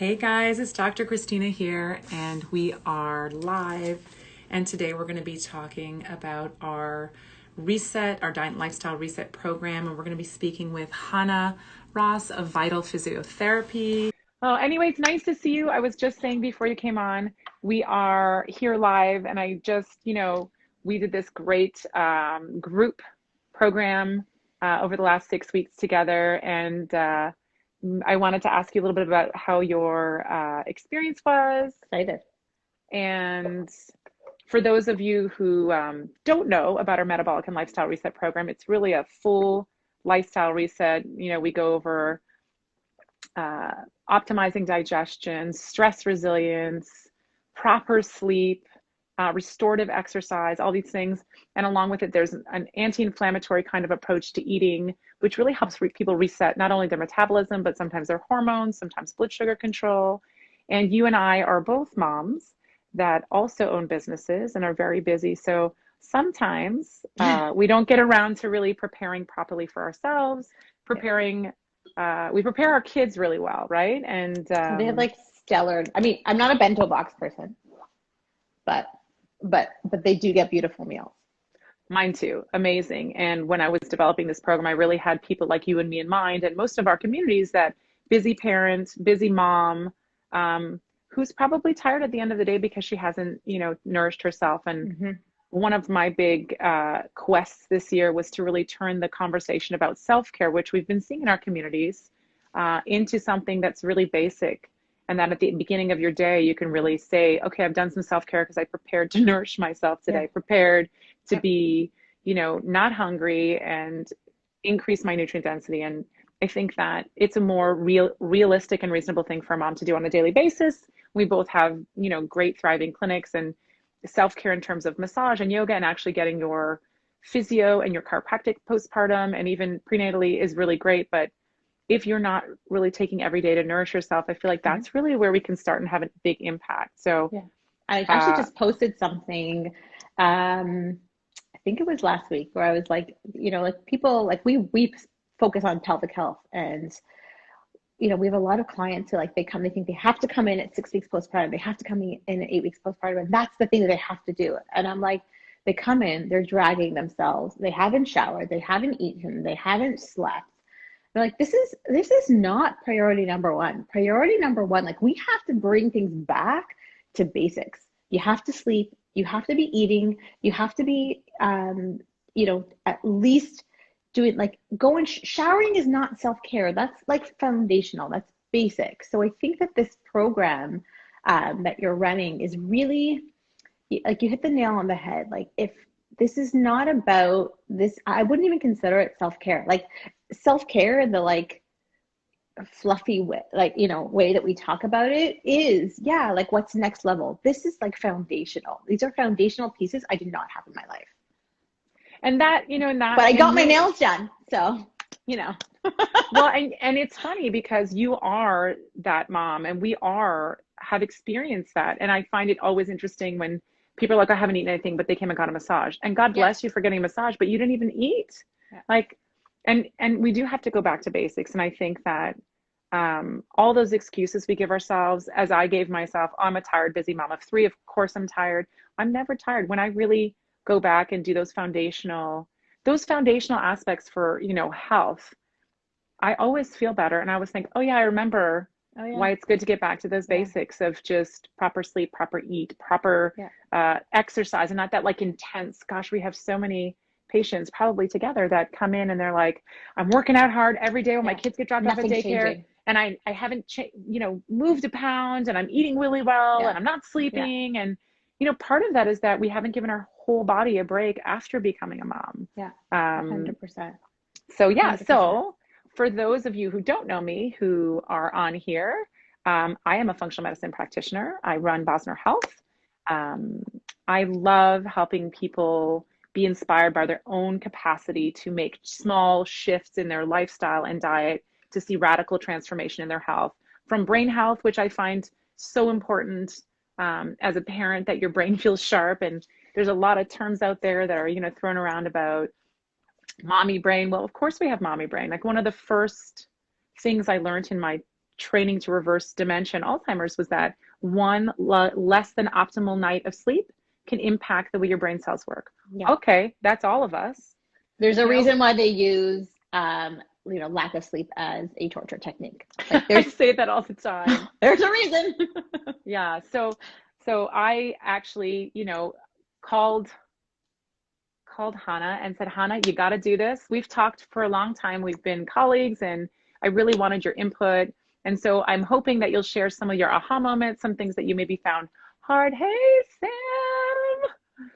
Hey guys, it's Dr. Christina here, and we are live. And today we're going to be talking about our reset, our diet and lifestyle reset program. And we're going to be speaking with Chana Ross of Vital Physiotherapy. Well, anyway, it's nice to see you. I was just saying before you came on, we are here live, and I just, we did this great group program over the last 6 weeks together, and I wanted to ask you a little bit about how your experience was. Excited. And for those of you who don't know about our metabolic and lifestyle reset program, it's really a full lifestyle reset. We go over optimizing digestion, stress resilience, proper sleep, restorative exercise, all these things. And along with it, there's an anti-inflammatory kind of approach to eating, which really helps people reset not only their metabolism, but sometimes their hormones, sometimes blood sugar control. And you and I are both moms that also own businesses and are very busy. So sometimes we don't get around to really preparing properly for ourselves, we prepare our kids really well, right? And they have like stellar, I'm not a bento box person, but they do get beautiful meals. Mine too. Amazing. And when I was developing this program, I really had people like you and me in mind, and most of our communities, that busy parent, busy mom, who's probably tired at the end of the day because she hasn't, nourished herself. And one of my big quests this year was to really turn the conversation about self-care, which we've been seeing in our communities, into something that's really basic. And that at the beginning of your day, you can really say, okay, I've done some self-care because I prepared to nourish myself today, prepared to be, not hungry and increase my nutrient density. And I think that it's a more realistic and reasonable thing for a mom to do on a daily basis. We both have, great thriving clinics and self-care in terms of massage and yoga, and actually getting your physio and your chiropractic postpartum and even prenatally is really great. But if you're not really taking every day to nourish yourself, I feel like that's really where we can start and have a big impact. So I actually just posted something, I think it was last week, where I was like, people, like we focus on pelvic health, and we have a lot of clients who they think they have to come in at 6 weeks postpartum, they have to come in at 8 weeks postpartum, and that's the thing that they have to do. And I'm like, they come in, they're dragging themselves, they haven't showered, they haven't eaten, they haven't slept. They're like, this is not priority number one. Priority number one, we have to bring things back to basics. You have to sleep, you have to be eating, you have to be, at least doing showering is not self-care. That's foundational, that's basic. So I think that this program that you're running is really, you hit the nail on the head. If this is not about this, I wouldn't even consider it self-care. Self-care in the fluffy way, way that we talk about it is, what's next level. This is foundational. These are foundational pieces I did not have in my life. And that, but I got my nails done. So, well, and it's funny because you are that mom, and we have experienced that. And I find it always interesting when people are like, I haven't eaten anything, but they came and got a massage. And God bless you for getting a massage, but you didn't even eat. And we do have to go back to basics. And I think that all those excuses we give ourselves, as I gave myself, I'm a tired, busy mom of 3, of course I'm tired. I'm never tired. When I really go back and do those foundational aspects for, health, I always feel better. And I always think, I remember why it's good to get back to those basics of just proper sleep, proper eat, proper exercise, and not that intense. Gosh, we have so many patients probably together that come in and they're like, I'm working out hard every day when my kids get dropped off at daycare. Changing. And I haven't, moved a pound, and I'm eating really well, and I'm not sleeping. And, part of that is that we haven't given our whole body a break after becoming a mom. 100%. So, 100%. So for those of you who don't know me, who are on here, I am a functional medicine practitioner. I run Bosnar Health. I love helping people be inspired by their own capacity to make small shifts in their lifestyle and diet to see radical transformation in their health, from brain health, which I find so important as a parent, that your brain feels sharp. And there's a lot of terms out there that are, thrown around about mommy brain. Well, of course we have mommy brain. One of the first things I learned in my training to reverse dementia and Alzheimer's was that one less than optimal night of sleep can impact the way your brain cells work. Yeah. Okay, that's all of us. There's a reason why they use lack of sleep as a torture technique. Like I say that all the time. There's a reason. Yeah. So I actually, called Chana and said, Chana, you got to do this. We've talked for a long time. We've been colleagues and I really wanted your input. And so I'm hoping that you'll share some of your aha moments, some things that you maybe found hard. Hey, Sam.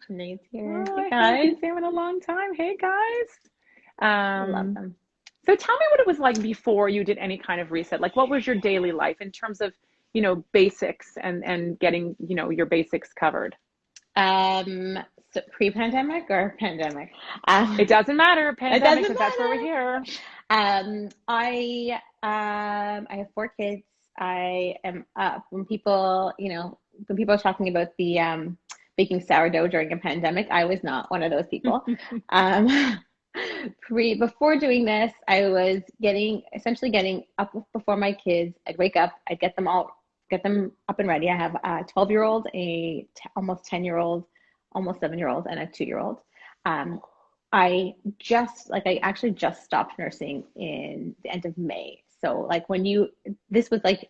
Sinead's here. Oh, Hey, I haven't guys. seen Sam in a long time. Hey, guys. I love them. So tell me what it was like before you did any kind of reset. Like, what was your daily life in terms of, basics and getting, your basics covered? So pre-pandemic or pandemic? It doesn't matter, pandemic, because that's where we're here. I have 4 kids. I am up when people are talking about the baking sourdough during a pandemic. I was not one of those people. Before doing this, I was essentially getting up before my kids. I'd wake up, I'd get them up and ready. I have a 12-year-old, almost 10-year-old, almost 7-year-old, and a 2-year-old. I actually just stopped nursing in the end of May. So like this was like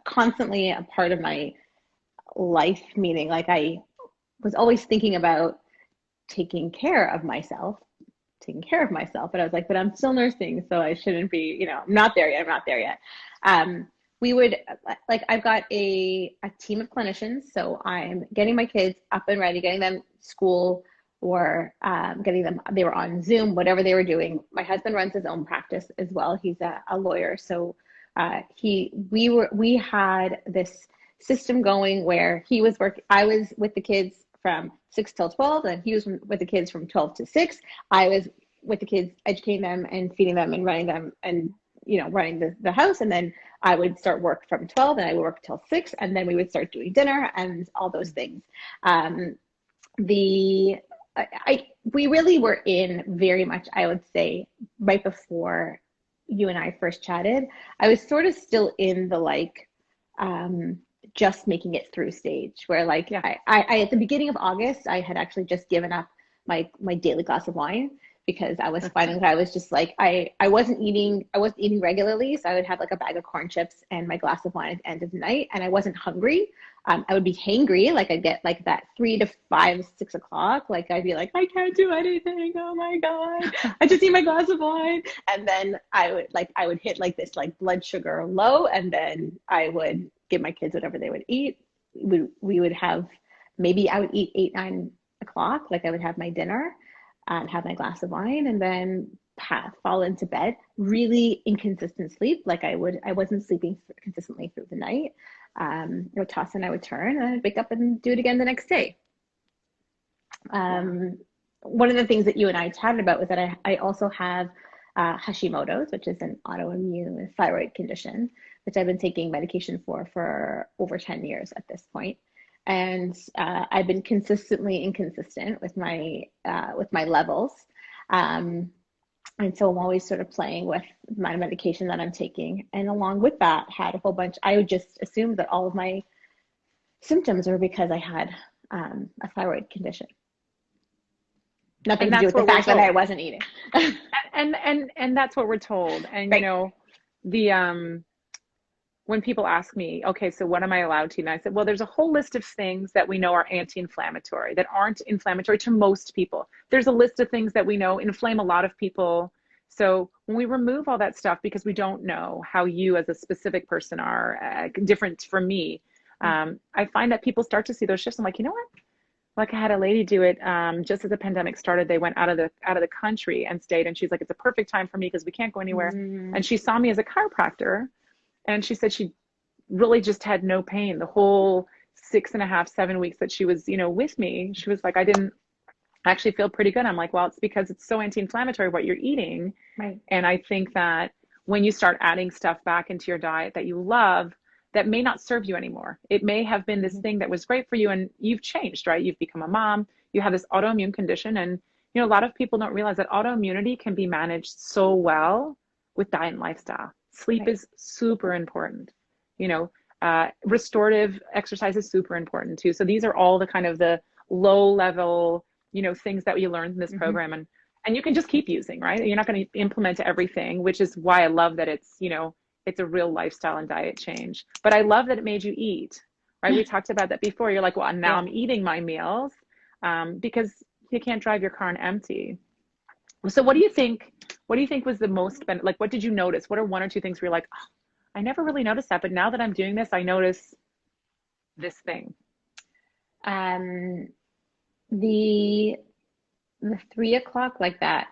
constantly a part of my life, meaning like I was always thinking about taking care of myself, but I was like, but I'm still nursing, so I shouldn't be, I'm not there yet. I've got a team of clinicians, so I'm getting my kids up and ready, getting them school or they were on Zoom, whatever they were doing. My husband runs his own practice as well. He's a lawyer. So we had this system going where I was with the kids from 6 till 12, and he was with the kids from 12 to 6. I was with the kids, educating them and feeding them and running them and, running the house. And then I would start work from 12 and I would work till 6. And then we would start doing dinner and all those things. We really were in very much, I would say, right before you and I first chatted, I was sort of still in the just making it through stage where I at the beginning of August, I had actually just given up my daily glass of wine because I was finding that I was just I wasn't eating regularly. So I would have a bag of corn chips and my glass of wine at the end of the night, and I wasn't hungry. I would be hangry. I'd get that 3 to 5, 6 o'clock. I'd be like, I can't do anything. Oh my God. I just need my glass of wine. And then I would hit this blood sugar low. And then I would give my kids whatever they would eat. We would have, maybe I would eat 8, 9 o'clock. I would have my dinner and have my glass of wine and then fall into bed, really inconsistent sleep. I wasn't sleeping consistently through the night. Toss and I would turn and I'd wake up and do it again the next day. One of the things that you and I chatted about was that I also have Hashimoto's, which is an autoimmune thyroid condition, which I've been taking medication for over 10 years at this point. And I've been consistently inconsistent with my levels. And so I'm always sort of playing with my medication that I'm taking. And along with that, had a whole bunch, I would just assume that all of my symptoms were because I had a thyroid condition. Nothing to do with the fact that I wasn't eating. and that's what we're told. And, right. When people ask me, okay, so what am I allowed to eat? And I said, well, there's a whole list of things that we know are anti-inflammatory that aren't inflammatory to most people. There's a list of things that we know inflame a lot of people. So when we remove all that stuff, because we don't know how you as a specific person are different from me, I find that people start to see those shifts. I'm like, you know what? I had a lady do it just as the pandemic started. They went out of the country and stayed. And she's like, it's a perfect time for me because we can't go anywhere. And she saw me as a chiropractor. And she said she really just had no pain the whole 6.5, 7 weeks that she was, with me. She was like, I didn't actually feel pretty good. I'm like, well, it's because it's so anti-inflammatory what you're eating. Right. And I think that when you start adding stuff back into your diet that you love, that may not serve you anymore. It may have been this thing that was great for you and you've changed, right? You've become a mom, you have this autoimmune condition. And, a lot of people don't realize that autoimmunity can be managed so well with diet and lifestyle. Sleep Right. is super important. You know, restorative exercise is super important too. So these are all the kind of the low level, things that you learned in this Hmm. program, and you can just keep using, right? You're not going to implement everything, which is why I love that it's, it's a real lifestyle and diet change. But I love that it made you eat, right? We talked about that before. You're like, well, now Yeah. I'm eating my meals, because you can't drive your car on empty. So what do you think? What do you think was the most like? What did you notice? What are one or two things where you're like, oh, I never really noticed that, but now that I'm doing this, I notice this thing. Um, the the 3 o'clock, like that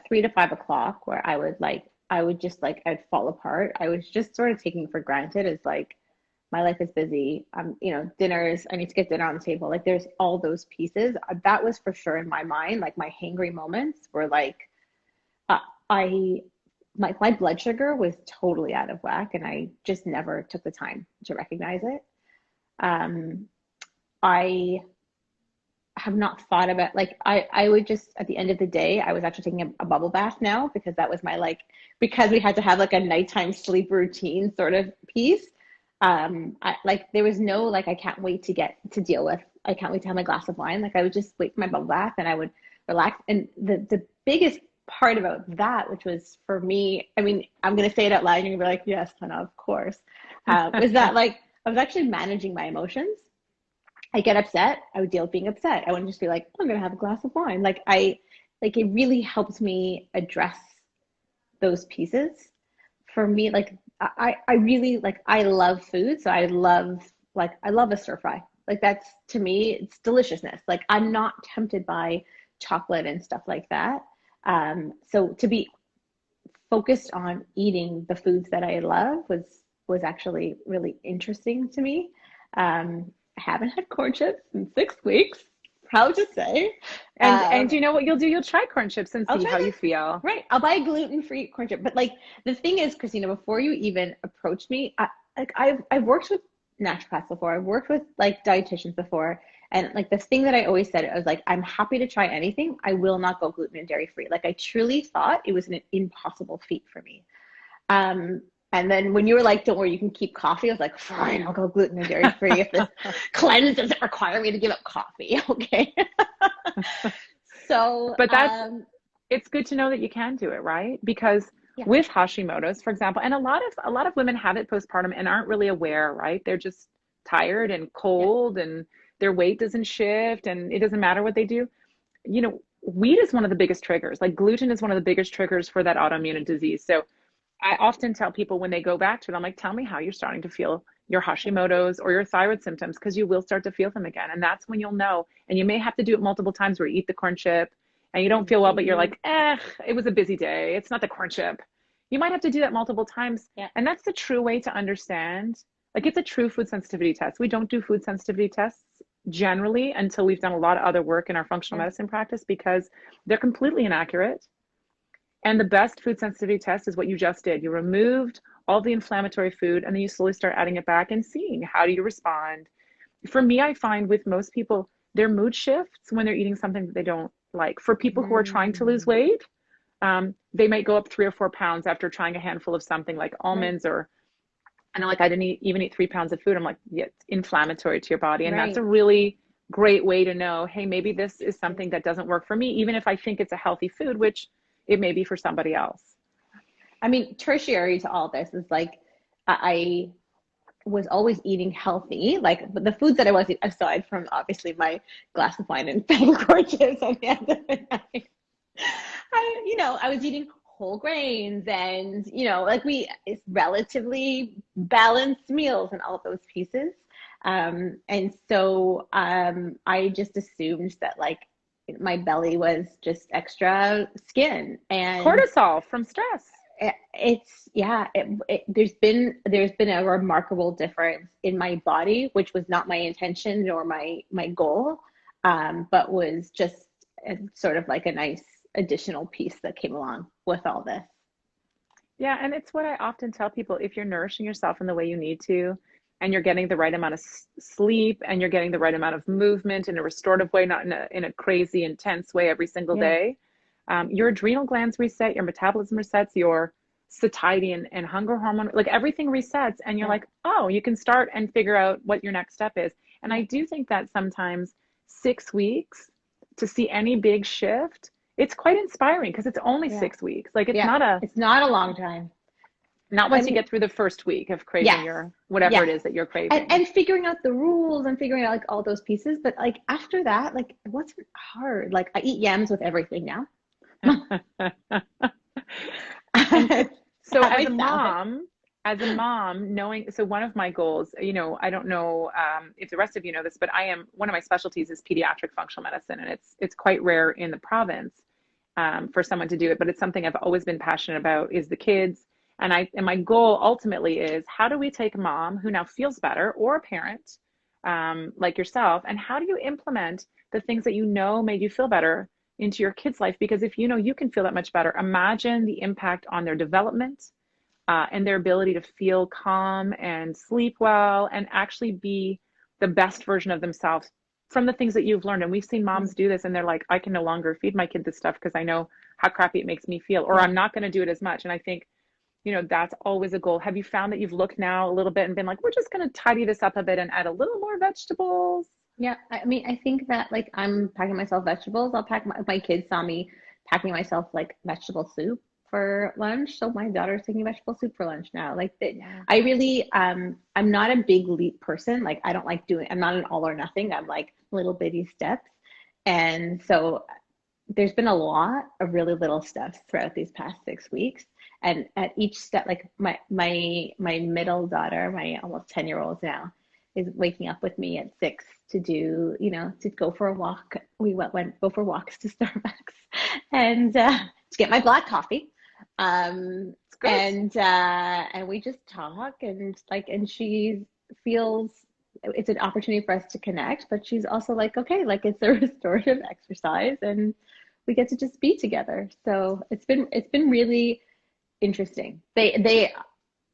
3 to 5 o'clock, where I would just like I'd fall apart. I was just sort of taking for granted as like my life is busy. Dinners, I need to get dinner on the table. Like there's all those pieces. That was for sure in my mind. Like my hangry moments were like uh, I my blood sugar was totally out of whack, and I just never took the time to recognize it. Um, I have not thought about like I would just at the end of the day I was actually taking a bubble bath now because that was my like because we had to have like a nighttime sleep routine sort of piece. Like there was no like I can't wait to get to deal with, I can't wait to have my glass of wine. Like I would just wait for my bubble bath and I would relax. And the biggest part about that, which was for me, I mean, I'm gonna say it out loud and you're gonna be like, yes, Chana, of course, was that like I was actually managing my emotions. I get upset, I would deal with being upset. I wouldn't just be like, I'm gonna have a glass of wine. Like it really helped me address those pieces. For me, like I really like I love food. So I love a stir fry. Like that's to me, it's deliciousness. Like I'm not tempted by chocolate and stuff like that. So to be focused on eating the foods that I love was actually really interesting to me. I haven't had corn chips in 6 weeks, proud to say. And you know what you'll do? You'll try corn chips and I'll see try how you that. feel. Right. I'll buy a gluten-free corn chip. But like the thing is, Christina, before you even approach me, I've worked with naturopaths before. I've worked with like dietitians before. And like the thing that I always said, I was like, I'm happy to try anything. I will not go gluten and dairy free. Like I truly thought it was an impossible feat for me. Um, and then when you were like, don't worry, you can keep coffee, I was like, fine, I'll go gluten and dairy free if this cleanse doesn't require me to give up coffee. Okay. So, But it's good to know that you can do it, right? Because yeah, with Hashimoto's, for example, and a lot of women have it postpartum and aren't really aware, right? They're just tired and yeah. cold and their weight doesn't shift and it doesn't matter what they do. Wheat is one of the biggest triggers. Like gluten is one of the biggest triggers for that autoimmune disease. So I often tell people when they go back to it, I'm like, tell me how you're starting to feel your Hashimoto's or your thyroid symptoms, because you will start to feel them again. And that's when you'll know. And you may have to do it multiple times where you eat the corn chip and you don't feel well, but you're Mm-hmm. like, it was a busy day. It's not the corn chip. You might have to do that multiple times. Yeah. And that's the true way to understand. Like it's a true food sensitivity test. We don't do food sensitivity tests generally until we've done a lot of other work in our functional Yeah. medicine practice because they're completely inaccurate. And the best food sensitivity test is what you just did. You removed all the inflammatory food and then you slowly start adding it back and seeing how do you respond. For me, I find with most people, their mood shifts when they're eating something that they don't like. For people who are trying to lose Mm. weight, they might go up 3 or 4 pounds after trying a handful of something like Right. almonds or, and they're like, I didn't even eat 3 pounds of food. I'm like, yeah, it's inflammatory to your body. And that's Right. a really great way to know, hey, maybe this is something that doesn't work for me, even if I think it's a healthy food, which it may be for somebody else. I mean, tertiary to all this is like I was always eating healthy, like but the foods that I was eating, aside from obviously my glass of wine and gorgeous at the end of the night. I was eating whole grains and like it's relatively balanced meals and all of those pieces. And so I just assumed that like my belly was just extra skin and Cortisol from stress. it's yeah there's been a remarkable difference in my body, which was not my intention nor my goal, but was just sort of like a nice additional piece that came along with all this. Yeah, and it's what I often tell people, if you're nourishing yourself in the way you need to, and you're getting the right amount of sleep, and you're getting the right amount of movement in a restorative way, not in a crazy, intense way every single Yeah. day, your adrenal glands reset, your metabolism resets, your satiety and hunger hormone, like everything resets, and you're Yeah. like, oh, you can start and figure out what your next step is. And I Yeah. do think that sometimes 6 weeks to see any big shift, it's quite inspiring because it's only Yeah. 6 weeks. Like Yeah. It's not a long time. not I once you mean, get through the first week of craving yes. your whatever Yes. it is that you're And craving. figuring out the rules and figuring out like all those pieces. But like after that, like it wasn't hard. Like I eat yams with everything now. And I so have my salad. as a mom, knowing, so one of my goals, I don't know if the rest of you know this, but one of my specialties is pediatric functional medicine, and it's quite rare in the province for someone to do it, but it's something I've always been passionate about is the kids. And my goal ultimately is how do we take a mom who now feels better or a parent like yourself, and how do you implement the things that made you feel better into your kids' life? Because if you can feel that much better, imagine the impact on their development and their ability to feel calm and sleep well and actually be the best version of themselves from the things that you've learned. And we've seen moms do this, and they're like, I can no longer feed my kid this stuff because I know how crappy it makes me feel, or Yeah. I'm not going to do it as much. And I think, that's always a goal. Have you found that you've looked now a little bit and been like, we're just going to tidy this up a bit and add a little more vegetables? Yeah. I mean, I think that like I'm packing myself vegetables. I'll pack my kids saw me packing myself like vegetable soup for lunch. So my daughter's taking vegetable soup for lunch now. Like Yeah. I really I'm not a big leap person. Like I don't like I'm not an all or nothing. I'm like little bitty steps. And so there's been a lot of really little steps throughout these past 6 weeks. And at each step, like my middle daughter, my almost 10-year-old now, is waking up with me at 6 to do, to go for a walk. We went go for walks to Starbucks and to get my black coffee. It's good. And we just talk and she feels it's an opportunity for us to connect, but she's also like, okay, like it's a restorative exercise and we get to just be together. So it's been really interesting.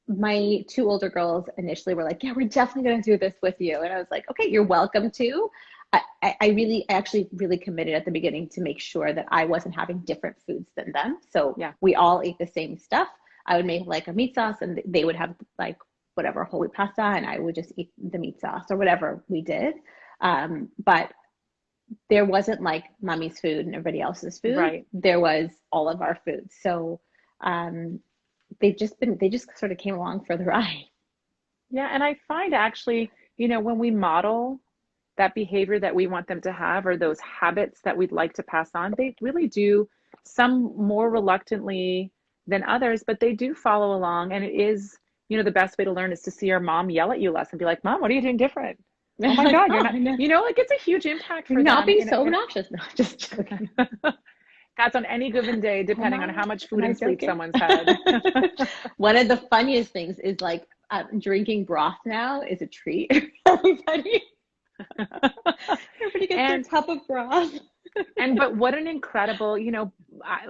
My two older girls initially were like, yeah, we're definitely going to do this with you. And I was like, okay, you're welcome to. I actually really committed at the beginning to make sure that I wasn't having different foods than them. So Yeah. we all ate the same stuff. I would make like a meat sauce and they would have like whatever whole wheat pasta and I would just eat the meat sauce or whatever we did. But there wasn't like mommy's food and everybody else's food. Right. There was all of our food. So they just sort of came along for the ride. Yeah. And I find actually, when we model that behavior that we want them to have, or those habits that we'd like to pass on, they really do, some more reluctantly than others, but they do follow along. And it is, the best way to learn is to see your mom yell at you less and be like, Mom, what are you doing different? Oh my Like, God, oh, you're not, like it's a huge impact for not them. being so obnoxious. No, just joking. That's on any given day, depending on how much food Am I and sleep joking? someone's had. One of the funniest things is like drinking broth now is a treat. Everybody gets their cup of broth. But what an incredible,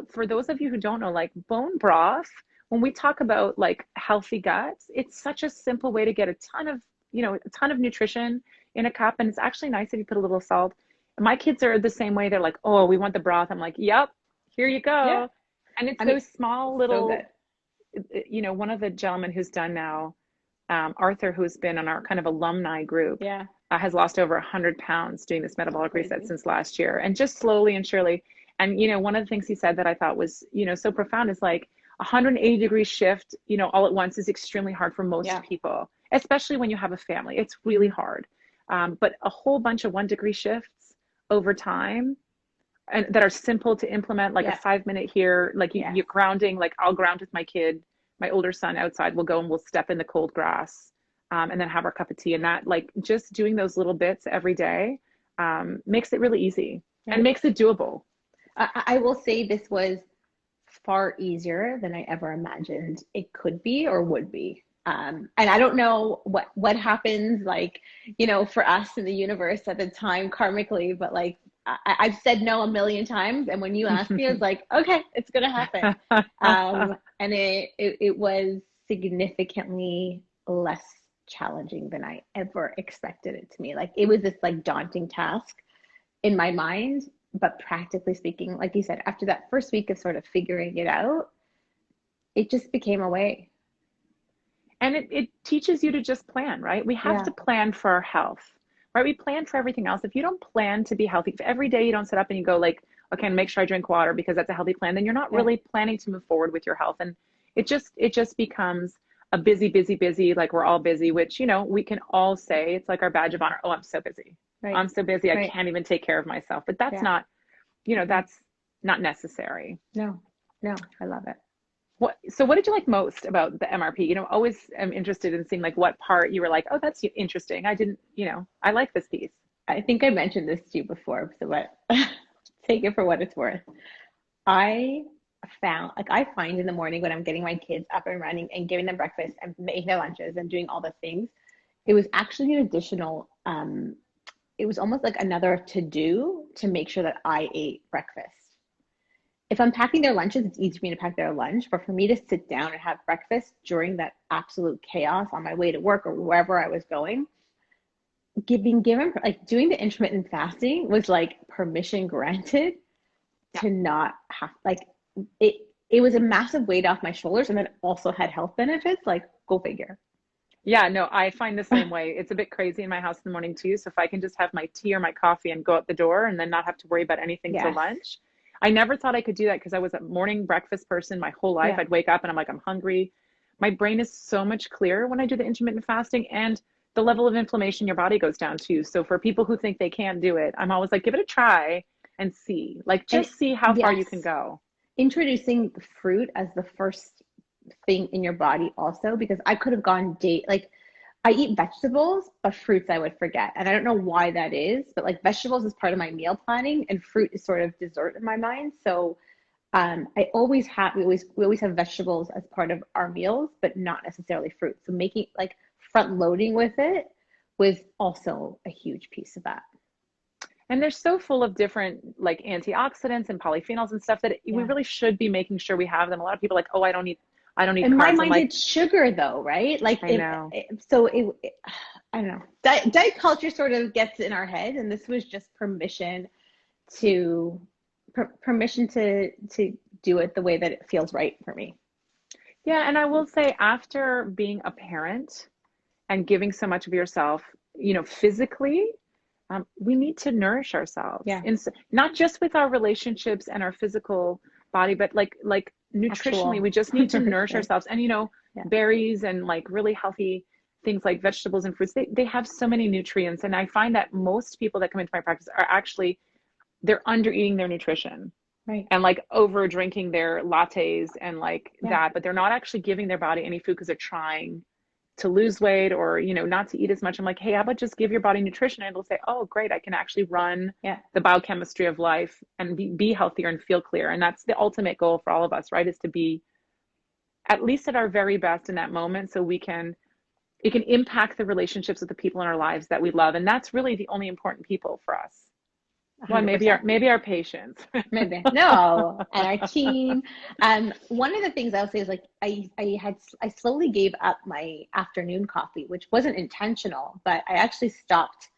for those of you who don't know, like bone broth, when we talk about like healthy guts, it's such a simple way to get a ton of nutrition in a cup. And it's actually nice if you put a little salt. My kids are the same way. They're like, oh, we want the broth. I'm like, yep, here you go. Yeah. And it's those small little, So good. one of the gentlemen who's done now, Arthur, who's been on our kind of alumni group, Yeah. has lost over 100 pounds doing this metabolic reset since last year, and just slowly and surely. And one of the things he said that I thought was so profound is like 180-degree shift all at once is extremely hard for most people, especially when you have a family. It's really hard, but a whole bunch of 1-degree shifts over time and that are simple to implement, like a 5-minute here, like you're grounding, like I'll ground with my kid, my older son outside, we'll go and we'll step in the cold grass, and then have our cup of tea. And that, like, just doing those little bits every day makes it really easy and makes it doable. I will say this was far easier than I ever imagined it could be or would be. And I don't know what happens, like, for us in the universe at the time karmically, but like I've said no a million times. And when you asked me, I was like, okay, it's going to happen. And it was significantly less challenging than I ever expected it to be. Like it was this like daunting task in my mind, but practically speaking, like you said, after that first week of sort of figuring it out, it just became a way. And it teaches you to just plan, right? We have Yeah. to plan for our health, right? We plan for everything else. If you don't plan to be healthy, if every day you don't sit up and you go like, okay, make sure I drink water because that's a healthy plan, then you're not Yeah. really planning to move forward with your health. And it just becomes a busy, like we're all busy, which, we can all say it's like our badge of honor. Oh, I'm so busy. Right. I'm so busy. I Right. can't even take care of myself. But that's Yeah. not, that's not necessary. No, no, I love it. So what did you like most about the MRP? Always am interested in seeing like what part you were like, oh, that's interesting. I didn't, I like this piece. I think I mentioned this to you before, so but take it for what it's worth. I I find in the morning when I'm getting my kids up and running and giving them breakfast and making their lunches and doing all the things, it was actually an additional, it was almost like another to do to make sure that I ate breakfast. If I'm packing their lunches, it's easy for me to pack their lunch, but for me to sit down and have breakfast during that absolute chaos on my way to work or wherever I was going, being given, like doing the intermittent fasting was like permission granted to not have, like, it was a massive weight off my shoulders, and then also had health benefits, like, go figure. Yeah, no, I find the same way. It's a bit crazy in my house in the morning too. So if I can just have my tea or my coffee and go out the door and then not have to worry about anything till Yes. lunch. I never thought I could do that because I was a morning breakfast person my whole life. Yeah. I'd wake up and I'm like, I'm hungry. My brain is so much clearer when I do the intermittent fasting, and the level of inflammation in your body goes down too. So for people who think they can't do it, I'm always like, give it a try and see. Like, just see how far you can go. Introducing fruit as the first thing in your body also, because I could have gone like, I eat vegetables, but fruits I would forget. And I don't know why that is, but like vegetables is part of my meal planning and fruit is sort of dessert in my mind. So I always have, we always have vegetables as part of our meals, but not necessarily fruit. So making like front loading with it was also a huge piece of that. And they're so full of different like antioxidants and polyphenols and stuff that we really should be making sure we have them. A lot of people are like, oh, I don't need in carbs. my mind, like, it's sugar though, right? Like, I know. I don't know. Diet culture sort of gets in our head, and this was just permission to do it the way that it feels right for me. Yeah, and I will say after being a parent and giving so much of yourself, physically, we need to nourish ourselves. Yeah. Not just with our relationships and our physical body, but like nutritionally, we just need to nourish ourselves. And berries and like really healthy things like vegetables and fruits, they have so many nutrients. And I find that most people that come into my practice are actually, they're under eating their nutrition. Right. And like over drinking their lattes and like that, but they're not actually giving their body any food because they're trying to lose weight or, not to eat as much. I'm like, hey, how about just give your body nutrition? And it'll say, oh, great, I can actually run the biochemistry of life and be healthier and feel clear. And that's the ultimate goal for all of us, right? Is to be at least at our very best in that moment so it can impact the relationships with the people in our lives that we love. And that's really the only important people for us. Well, maybe our patients. Maybe. No, and our team. One of the things I'll say is like I slowly gave up my afternoon coffee, which wasn't intentional, but I actually stopped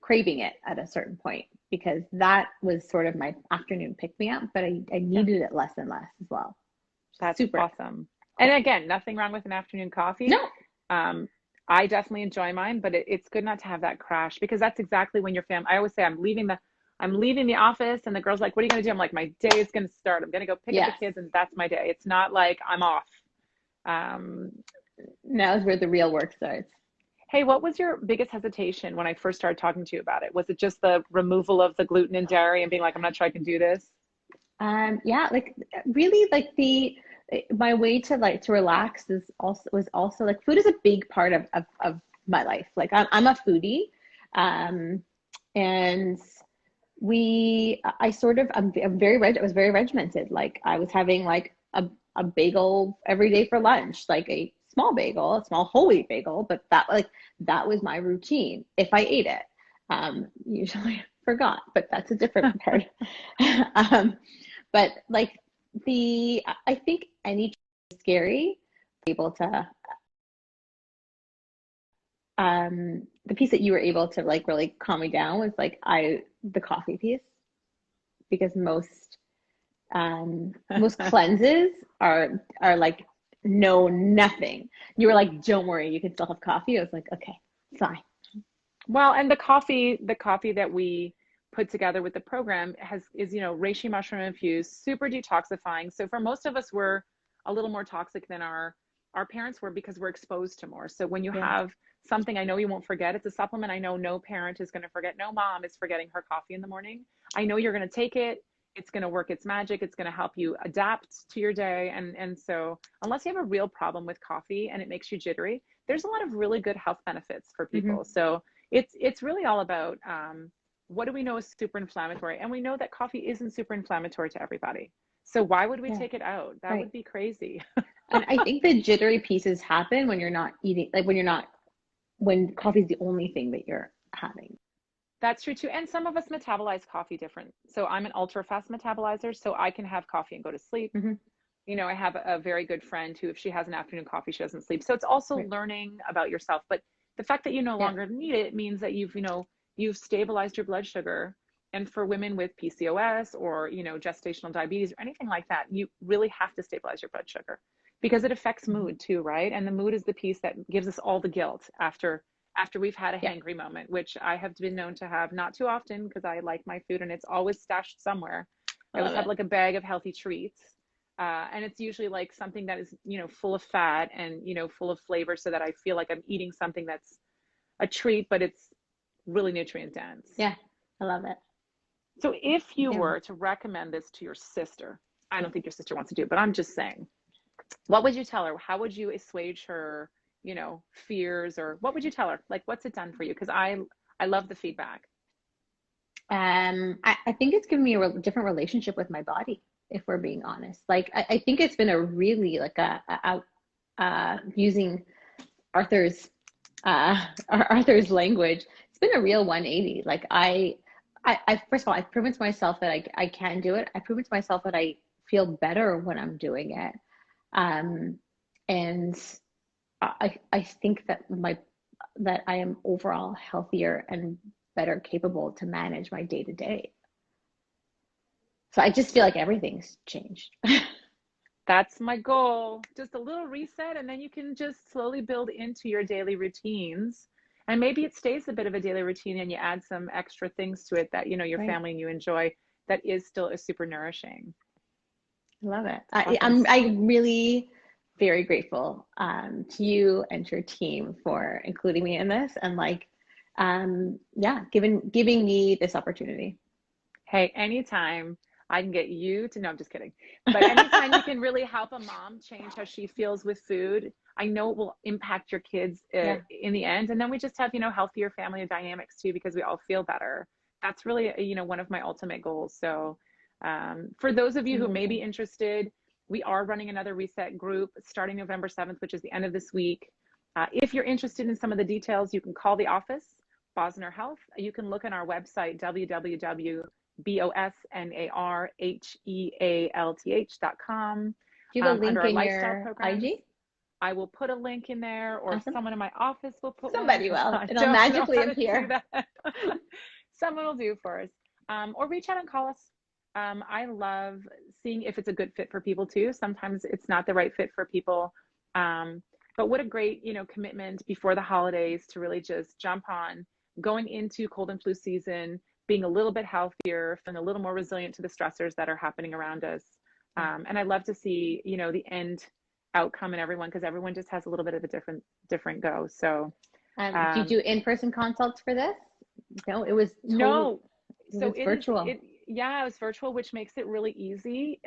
craving it at a certain point because that was sort of my afternoon pick me up, but I needed it less and less as well. That's super awesome. And again, nothing wrong with an afternoon coffee. No. I definitely enjoy mine, but it's good not to have that crash because that's exactly when your family, I always say I'm leaving the office and the girl's like, what are you going to do? I'm like, my day is going to start. I'm going to go pick up the kids and that's my day. It's not like I'm off. Now is where the real work starts. Hey, what was your biggest hesitation when I first started talking to you about it? Was it just the removal of the gluten and dairy and being like, I'm not sure I can do this? Like really like my way to relax was also like food is a big part of my life. Like I'm a foodie. And I was very regimented. Like I was having like a bagel every day for lunch, like a small bagel, a small whole wheat bagel, but that was my routine if I ate it. Usually I forgot, but that's a different part. But like I think any scary able to the piece that you were able to like really calm me down was like the coffee piece, because most cleanses are like know nothing. You were like, don't worry, you can still have coffee. I was like, okay, fine. Well, and the coffee that we put together with the program is, reishi mushroom infused, super detoxifying. So for most of us, we're a little more toxic than our parents were because we're exposed to more. So when you Yeah. have something I know you won't forget, it's a supplement I know no parent is going to forget. No mom is forgetting her coffee in the morning. I know you're going to take it. It's going to work its magic. It's going to help you adapt to your day. And so unless you have a real problem with coffee and it makes you jittery, there's a lot of really good health benefits for people. Hmm. So it's really all about what do we know is super inflammatory, and we know that coffee isn't super inflammatory to everybody. So why would we Yeah, take it out? That right. would be crazy. And I think the jittery pieces happen when you're not eating, like when coffee's the only thing that you're having. That's true too. And some of us metabolize coffee different. So I'm an ultra fast metabolizer, so I can have coffee and go to sleep. Hmm. I have a very good friend who, if she has an afternoon coffee, she doesn't sleep. So it's also Right. learning about yourself. But the fact that you no Yeah. longer need it means that you've stabilized your blood sugar. And for women with PCOS or, gestational diabetes or anything like that, you really have to stabilize your blood sugar because it affects Hmm. mood too, right? And the mood is the piece that gives us all the guilt after we've had a Yeah. hangry moment, which I have been known to have, not too often because I like my food and it's always stashed somewhere. I I always love have it. like a bag of healthy treats. And it's usually like something that is, full of fat and, full of flavor so that I feel like I'm eating something that's a treat, but it's really nutrient dense. Yeah. I love it. So if you Yeah. were to recommend this to your sister, I don't think your sister wants to do it, but I'm just saying, what would you tell her? How would you assuage her, fears, or what would you tell her? Like, what's it done for you? Because I love the feedback. I think it's given me a different relationship with my body, if we're being honest. Like, I think it's been a really like using Arthur's Arthur's language. It's been a real 180. Like I first of all, I've proven to myself that I can do it. I've proven to myself that I feel better when I'm doing it. Um, and I think that that I am overall healthier and better capable to manage my day to day. So I just feel like everything's changed. That's my goal. Just a little reset, and then you can just slowly build into your daily routines. And maybe it stays a bit of a daily routine and you add some extra things to it that, your Right. family and you enjoy that is still super nourishing. I love it. Awesome. I'm really very grateful to you and your team for including me in this and like yeah, giving me this opportunity. Hey, anytime I can get you to, no, I'm just kidding. But anytime you can really help a mom change how she feels with food, I know it will impact your kids Yeah. in the end. And then we just have, healthier family dynamics too, because we all feel better. That's really, one of my ultimate goals. So for those of It's you who may be amazing. interested, we are running another reset group starting November 7th, which is the end of this week. If you're interested in some of the details, you can call the office, Bosnar Health. You can look on our website, bosnarhealth.com, Do you have a under link our in lifestyle your programs. IG? I will put a link in there, or Awesome. someone in my office will put one. Somebody will. I It'll don't know magically how to do appear. that. Someone will do for us. Or reach out and call us. I love seeing if it's a good fit for people too. Sometimes it's not the right fit for people. But what a great, commitment before the holidays to really just jump on going into cold and flu season, being a little bit healthier, feeling a little more resilient to the stressors that are happening around us. Yeah. And I love to see, the end outcome in everyone because everyone just has a little bit of a different go. So Do you um, do in-person consults for this? No, it was no, it so was it is virtual. it yeah, it was virtual, which makes it really easy.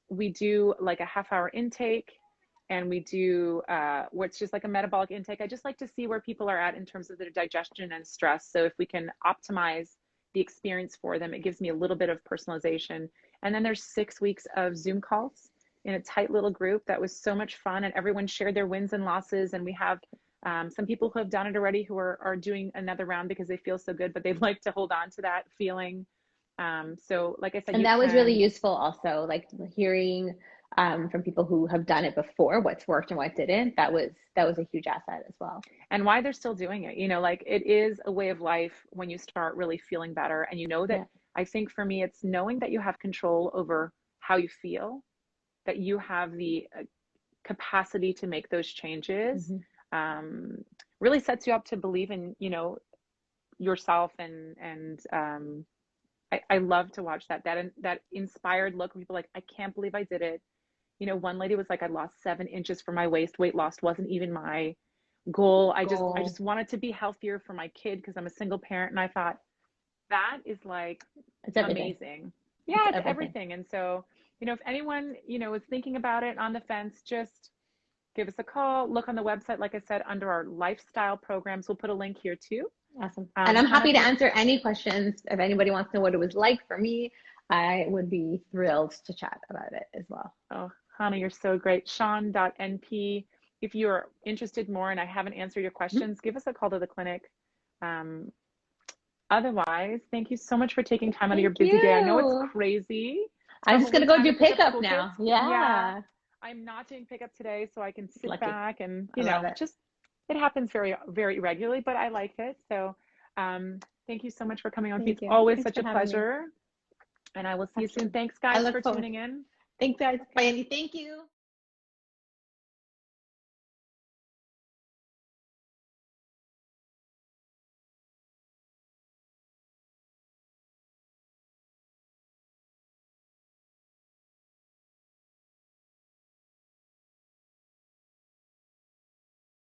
We do like a half-hour intake, and we do where it's just like a metabolic intake. I just like to see where people are at in terms of their digestion and stress. So if we can optimize the experience for them, it gives me a little bit of personalization. And then there's 6 weeks of Zoom calls in a tight little group that was so much fun, and everyone shared their wins and losses. And we have some people who have done it already who are doing another round because they feel so good, but they'd like to hold on to that feeling. So like I said, And you that was really can, useful also, like hearing from people who have done it before, what's worked and what didn't. That was a huge asset as well. and why they're still doing it. Like it is a way of life when you start really feeling better. And that, Yeah. I think for me, it's knowing that you have control over how you feel, that you have the capacity to make those changes, Mm-hmm. really sets you up to believe in, yourself. And I love to watch that inspired look. People like, I can't believe I did it. One lady was like, I lost 7 inches from my waist. Weight loss wasn't even my goal. I just wanted to be healthier for my kid because I'm a single parent. And I thought, that is like It's everything. amazing. Yeah, it's everything. And so, if anyone, is thinking about it, on the fence, just give us a call. Look on the website, like I said, under our lifestyle programs. We'll put a link here too. Awesome. And I'm happy to answer any questions. If anybody wants to know what it was like for me, I would be thrilled to chat about it as well. Oh, Chana, you're so great. Sean.np. If you're interested more and I haven't answered your questions, give us a call to the clinic. Otherwise, thank you so much for taking time out of your busy day. I know it's crazy. I'm just going to go do pickup now. Yeah. I'm not doing pickup today, so I can sit back and, just, it happens very, very regularly, but I like it. So thank you so much for coming on. It's always such a pleasure. And I will see you soon. Thanks, guys, for tuning in. Thanks, guys. Bye, Andy. Thank you.